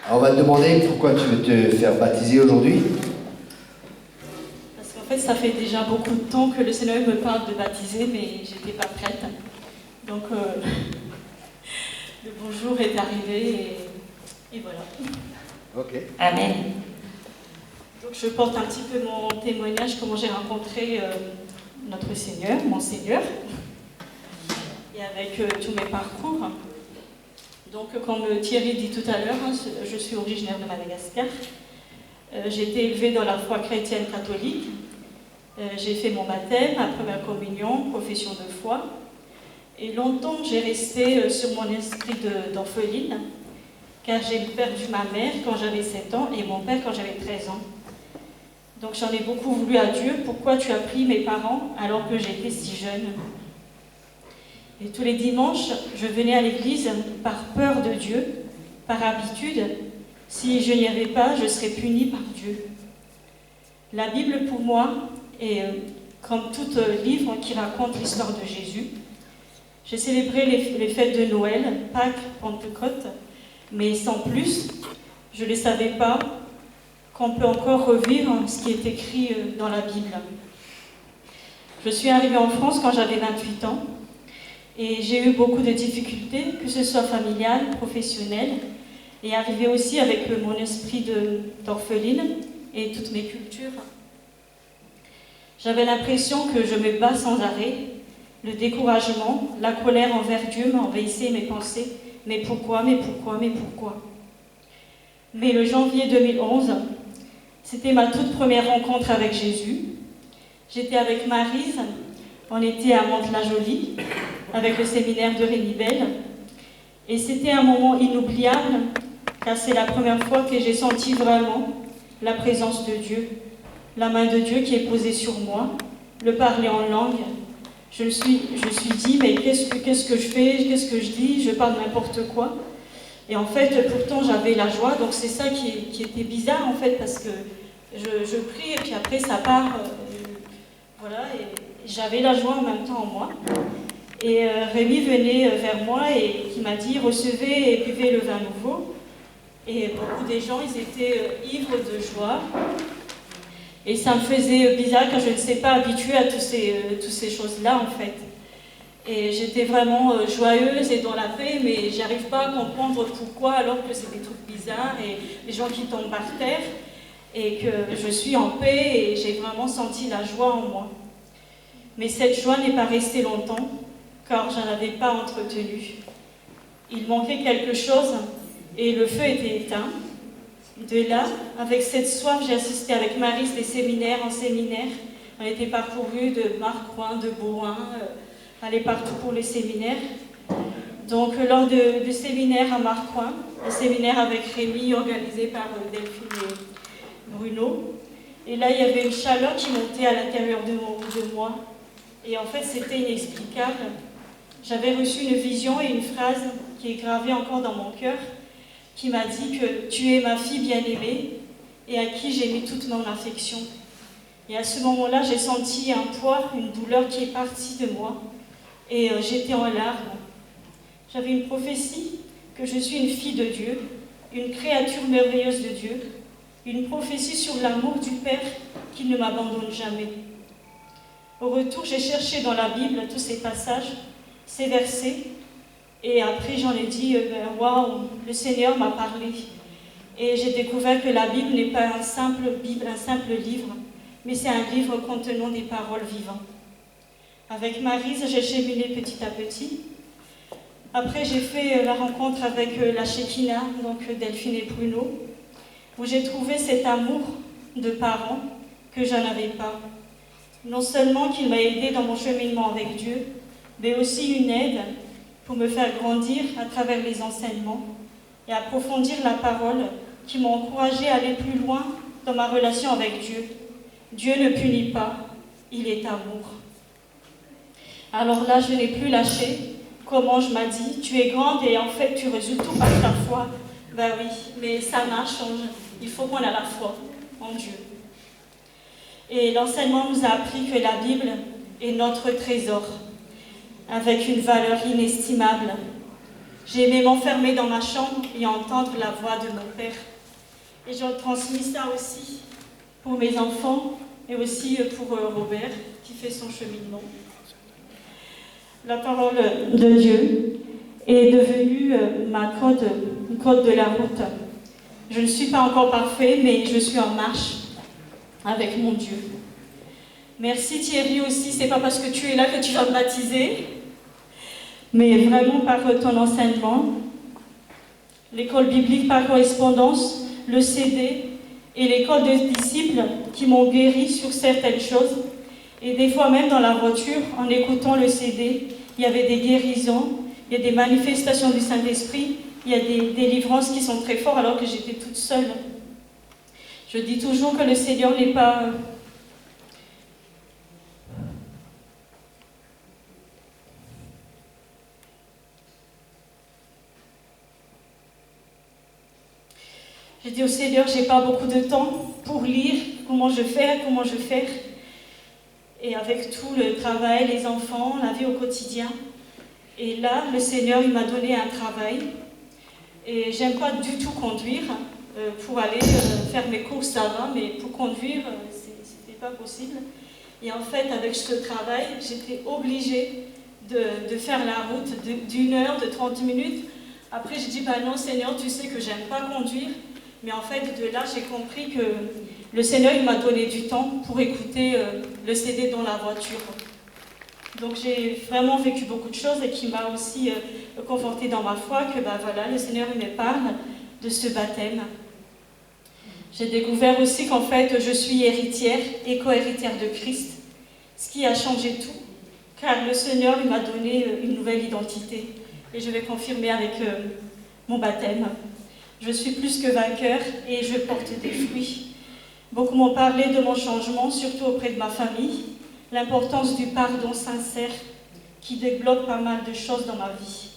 Alors, on va te demander pourquoi tu veux te faire baptiser aujourd'hui. Parce qu'en fait, ça fait déjà beaucoup de temps que le Seigneur me parle de baptiser, mais j'étais pas prête. Donc, le bonjour est arrivé et voilà. Ok. Amen. Donc, je porte un petit peu mon témoignage, comment j'ai rencontré notre Seigneur, mon Seigneur, et avec tous mes parcours. Donc, comme Thierry dit tout à l'heure, je suis originaire de Madagascar. J'ai été élevée dans la foi chrétienne catholique. J'ai fait mon baptême, ma première communion, profession de foi. Et longtemps, j'ai resté sur mon esprit d'orpheline, car j'ai perdu ma mère quand j'avais 7 ans et mon père quand j'avais 13 ans. Donc j'en ai beaucoup voulu à Dieu. Pourquoi tu as pris mes parents alors que j'étais si jeune? Et tous les dimanches, je venais à l'église par peur de Dieu, par habitude. Si je n'y avais pas, je serais punie par Dieu. La Bible, pour moi, est comme tout livre qui raconte l'histoire de Jésus. J'ai célébré les fêtes de Noël, Pâques, Pentecôte, mais sans plus. Je ne savais pas qu'on peut encore revivre ce qui est écrit dans la Bible. Je suis arrivée en France quand j'avais 28 ans. Et j'ai eu beaucoup de difficultés, que ce soit familiales, professionnelles, et arrivé aussi avec mon esprit d'orpheline et toutes mes cultures. J'avais l'impression que je me bats sans arrêt. Le découragement, la colère envers Dieu m'envahissait mes pensées. Mais pourquoi, mais pourquoi, mais pourquoi? Mais le janvier 2011, c'était ma toute première rencontre avec Jésus. J'étais avec Maryse, on était à Mantes-la-Jolie, avec le séminaire de Rénibel. Et c'était un moment inoubliable, car c'est la première fois que j'ai senti vraiment la présence de Dieu, la main de Dieu qui est posée sur moi, le parler en langue. Je me suis dit, mais qu'est-ce que je fais, qu'est-ce que je dis, je parle n'importe quoi. Et en fait, pourtant, j'avais la joie, donc c'est ça qui était bizarre, en fait, parce que je prie, et puis après, ça part, voilà, et j'avais la joie en même temps en moi. Et Rémi venait vers moi et qui m'a dit « Recevez et buvez le vin nouveau ». Et beaucoup des gens, ils étaient ivres de joie. Et ça me faisait bizarre car je ne sais pas habituée à toutes ces choses-là en fait. Et j'étais vraiment joyeuse et dans la paix, mais j'arrive pas à comprendre pourquoi alors que c'est des trucs bizarres et les gens qui tombent par terre et que je suis en paix et j'ai vraiment senti la joie en moi. Mais cette joie n'est pas restée longtemps, car je n'en avais pas entretenu. Il manquait quelque chose et le feu était éteint. De là, avec cette soif, j'ai assisté avec Maryse des séminaires en séminaire. On était parcouru de Marcoing, de Bouin, aller partout pour les séminaires. Donc lors du séminaire à Marcoing, un séminaire avec Rémi organisé par Delphine et Bruno, et là il y avait une chaleur qui montait à l'intérieur de moi. Et en fait c'était inexplicable. J'avais reçu une vision et une phrase qui est gravée encore dans mon cœur, qui m'a dit que tu es ma fille bien-aimée et à qui j'ai mis toute mon affection. Et à ce moment-là, j'ai senti un poids, une douleur qui est partie de moi et j'étais en larmes. J'avais une prophétie que je suis une fille de Dieu, une créature merveilleuse de Dieu, une prophétie sur l'amour du Père qui ne m'abandonne jamais. Au retour, j'ai cherché dans la Bible tous ces passages, ces versets, et après j'en ai dit, waouh, le Seigneur m'a parlé. Et j'ai découvert que la Bible n'est pas un simple livre, mais c'est un livre contenant des paroles vivantes. Avec Maryse, j'ai cheminé petit à petit. Après, j'ai fait la rencontre avec la Shekinah, donc Delphine et Bruno, où j'ai trouvé cet amour de parents que je n'avais pas. Non seulement qu'il m'a aidé dans mon cheminement avec Dieu, mais aussi une aide pour me faire grandir à travers les enseignements et approfondir la parole qui m'a encouragée à aller plus loin dans ma relation avec Dieu. Dieu ne punit pas, il est amour. Alors là, je n'ai plus lâché. Comment je m'a dit, tu es grande et en fait tu résous tout par ta foi. Ben oui, mais ça marche, il faut qu'on ait la foi en Dieu. Et l'enseignement nous a appris que la Bible est notre trésor, avec une valeur inestimable. J'ai aimé m'enfermer dans ma chambre et entendre la voix de mon Père. Et j'ai transmis ça aussi pour mes enfants et aussi pour Robert qui fait son cheminement. La parole de Dieu est devenue ma code de la route. Je ne suis pas encore parfait, mais je suis en marche avec mon Dieu. Merci Thierry aussi, c'est pas parce que tu es là que tu vas me baptiser, mais vraiment par ton enseignement, l'école biblique par correspondance, le CD et l'école des disciples qui m'ont guéri sur certaines choses. Et des fois même dans la voiture, en écoutant le CD, il y avait des guérisons, il y a des manifestations du Saint-Esprit, il y a des délivrances qui sont très fortes alors que j'étais toute seule. Je dis toujours que le Seigneur n'est pas... Je dis au Seigneur, j'ai pas beaucoup de temps pour lire, comment je fais. Et avec tout le travail, les enfants, la vie au quotidien. Et là, le Seigneur, il m'a donné un travail. Et j'aime pas du tout conduire. Pour aller faire mes courses, ça va, mais pour conduire, c'était pas possible. Et en fait, avec ce travail, j'étais obligée de faire la route d'une heure, de 30 minutes. Après, je dis, bah non, Seigneur, tu sais que j'aime pas conduire. Mais en fait, de là, j'ai compris que le Seigneur, il m'a donné du temps pour écouter le CD dans la voiture. Donc j'ai vraiment vécu beaucoup de choses et qui m'a aussi confortée dans ma foi que bah, voilà, le Seigneur il me parle de ce baptême. J'ai découvert aussi qu'en fait, je suis héritière et co-héritière de Christ, ce qui a changé tout, car le Seigneur il m'a donné une nouvelle identité. Et je vais confirmer avec mon baptême. Je suis plus que vainqueur et je porte des fruits. Beaucoup m'ont parlé de mon changement, surtout auprès de ma famille, l'importance du pardon sincère qui débloque pas mal de choses dans ma vie.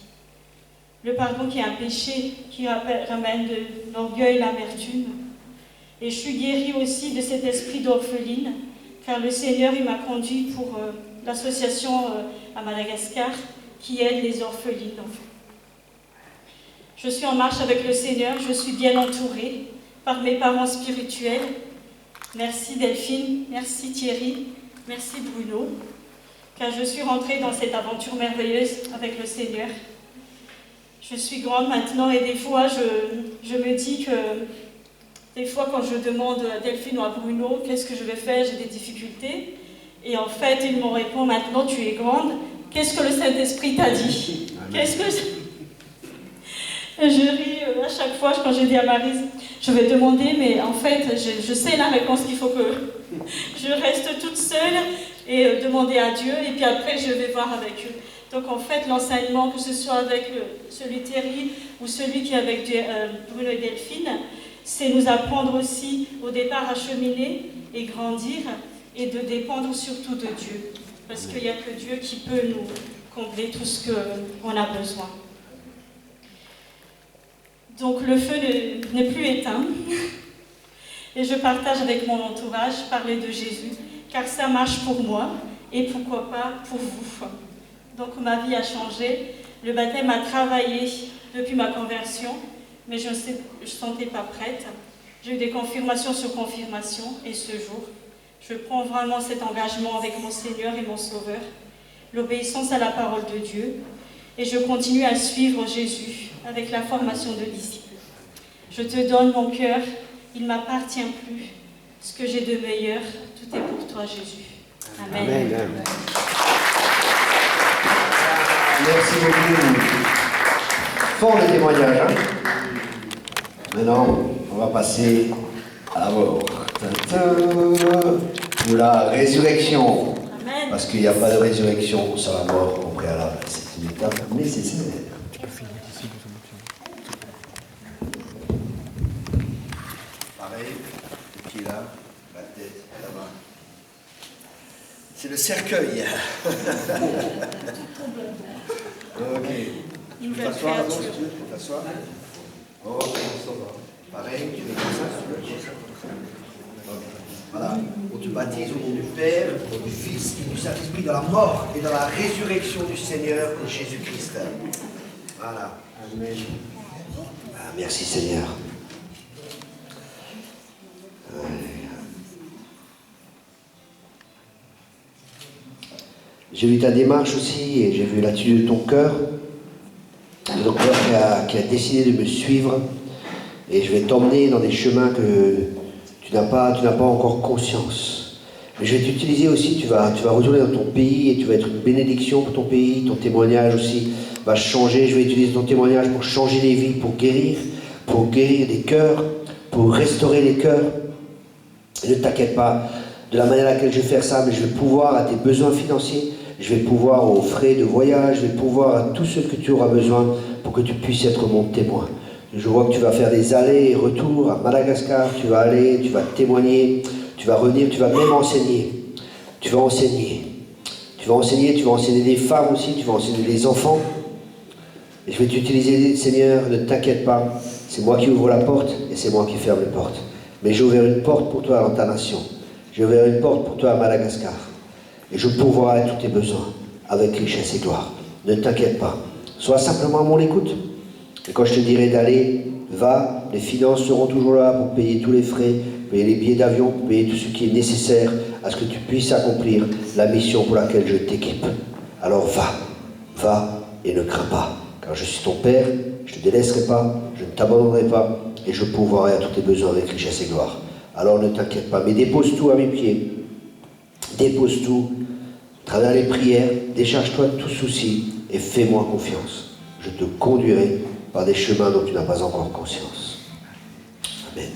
Le pardon qui est un péché qui ramène de l'orgueil, l'amertume. Et je suis guérie aussi de cet esprit d'orpheline, car le Seigneur il m'a conduit pour l'association à Madagascar qui aide les orphelines. Je suis en marche avec le Seigneur, je suis bien entourée par mes parents spirituels. Merci Delphine, merci Thierry, merci Bruno, car je suis rentrée dans cette aventure merveilleuse avec le Seigneur. Je suis grande maintenant et des fois je me dis que des fois quand je demande à Delphine ou à Bruno qu'est-ce que je vais faire, j'ai des difficultés. Et en fait, ils m'ont répondu, maintenant tu es grande, qu'est-ce que le Saint-Esprit t'a dit? Qu'est-ce que je ris à chaque fois quand je dis à Maryse, je vais demander, mais en fait, je sais la réponse qu'il faut que je reste toute seule et demander à Dieu, et puis après, je vais voir avec eux. Donc en fait, l'enseignement, que ce soit avec celui Thierry ou celui qui est avec Bruno et Delphine, c'est nous apprendre aussi au départ à cheminer et grandir et de dépendre surtout de Dieu. Parce qu'il n'y a que Dieu qui peut nous combler tout ce qu'on a besoin. Donc le feu n'est plus éteint et je partage avec mon entourage parler de Jésus car ça marche pour moi et pourquoi pas pour vous. Donc ma vie a changé, le baptême a travaillé depuis ma conversion mais je ne sentais pas prête. J'ai eu des confirmations sur confirmations et ce jour, je prends vraiment cet engagement avec mon Seigneur et mon Sauveur, l'obéissance à la parole de Dieu. Et je continue à suivre Jésus avec la formation de disciples. Je te donne mon cœur, il ne m'appartient plus. Ce que j'ai de meilleur, tout est pour toi, Jésus. Amen. Amen. Merci beaucoup. Fort le témoignage. Hein? Maintenant, on va passer à la mort. Ou la résurrection. Amen. Parce qu'il n'y a pas de résurrection sans la mort au préalable. C'est une étape nécessaire. Tu peux finir d'ici, Pareil, le pied là, la tête là-bas. C'est le cercueil. Ok. Tu peux t'asseoir là-bas, si tu veux. Tu peux t'asseoir. Ok. Pareil, tu fais comme ça. Ok. Voilà. On te baptise au nom du Père, du Fils et du Saint-Esprit dans la mort et dans la résurrection du Seigneur Jésus-Christ. Voilà. Ah, merci Seigneur. J'ai vu ta démarche aussi et j'ai vu l'attitude de ton cœur. De ton cœur qui a décidé de me suivre. Et je vais t'emmener dans des chemins que tu n'as pas encore conscience. Mais je vais t'utiliser aussi, tu vas retourner dans ton pays et tu vas être une bénédiction pour ton pays. Ton témoignage aussi va changer. Je vais utiliser ton témoignage pour changer les vies, pour guérir des cœurs, pour restaurer les cœurs. Et ne t'inquiète pas de la manière à laquelle je vais faire ça, mais je vais pouvoir à tes besoins financiers, je vais pouvoir aux frais de voyage, je vais pouvoir à tout ce que tu auras besoin pour que tu puisses être mon témoin. Je vois que tu vas faire des allers et retours à Madagascar, tu vas aller, tu vas témoigner, tu vas revenir, tu vas même enseigner. Tu vas enseigner des femmes aussi, tu vas enseigner des enfants. Et je vais t'utiliser, Seigneur, ne t'inquiète pas, c'est moi qui ouvre la porte et c'est moi qui ferme les portes. Mais j'ai ouvert une porte pour toi dans ta nation. J'ai ouvert une porte pour toi à Madagascar. Et je pourvoirai tous tes besoins avec richesse et gloire. Ne t'inquiète pas. Sois simplement à mon écoute. Et quand je te dirai d'aller, va, les finances seront toujours là pour payer tous les frais, payer les billets d'avion, pour payer tout ce qui est nécessaire à ce que tu puisses accomplir la mission pour laquelle je t'équipe. Alors va et ne crains pas. Car je suis ton Père, je ne te délaisserai pas, je ne t'abandonnerai pas, et je pourvoirai à tous tes besoins avec richesse et gloire. Alors ne t'inquiète pas, mais dépose tout à mes pieds. Dépose tout, à travers les prières, décharge-toi de tout souci, et fais-moi confiance. Je te conduirai par des chemins dont tu n'as pas encore conscience. Amen.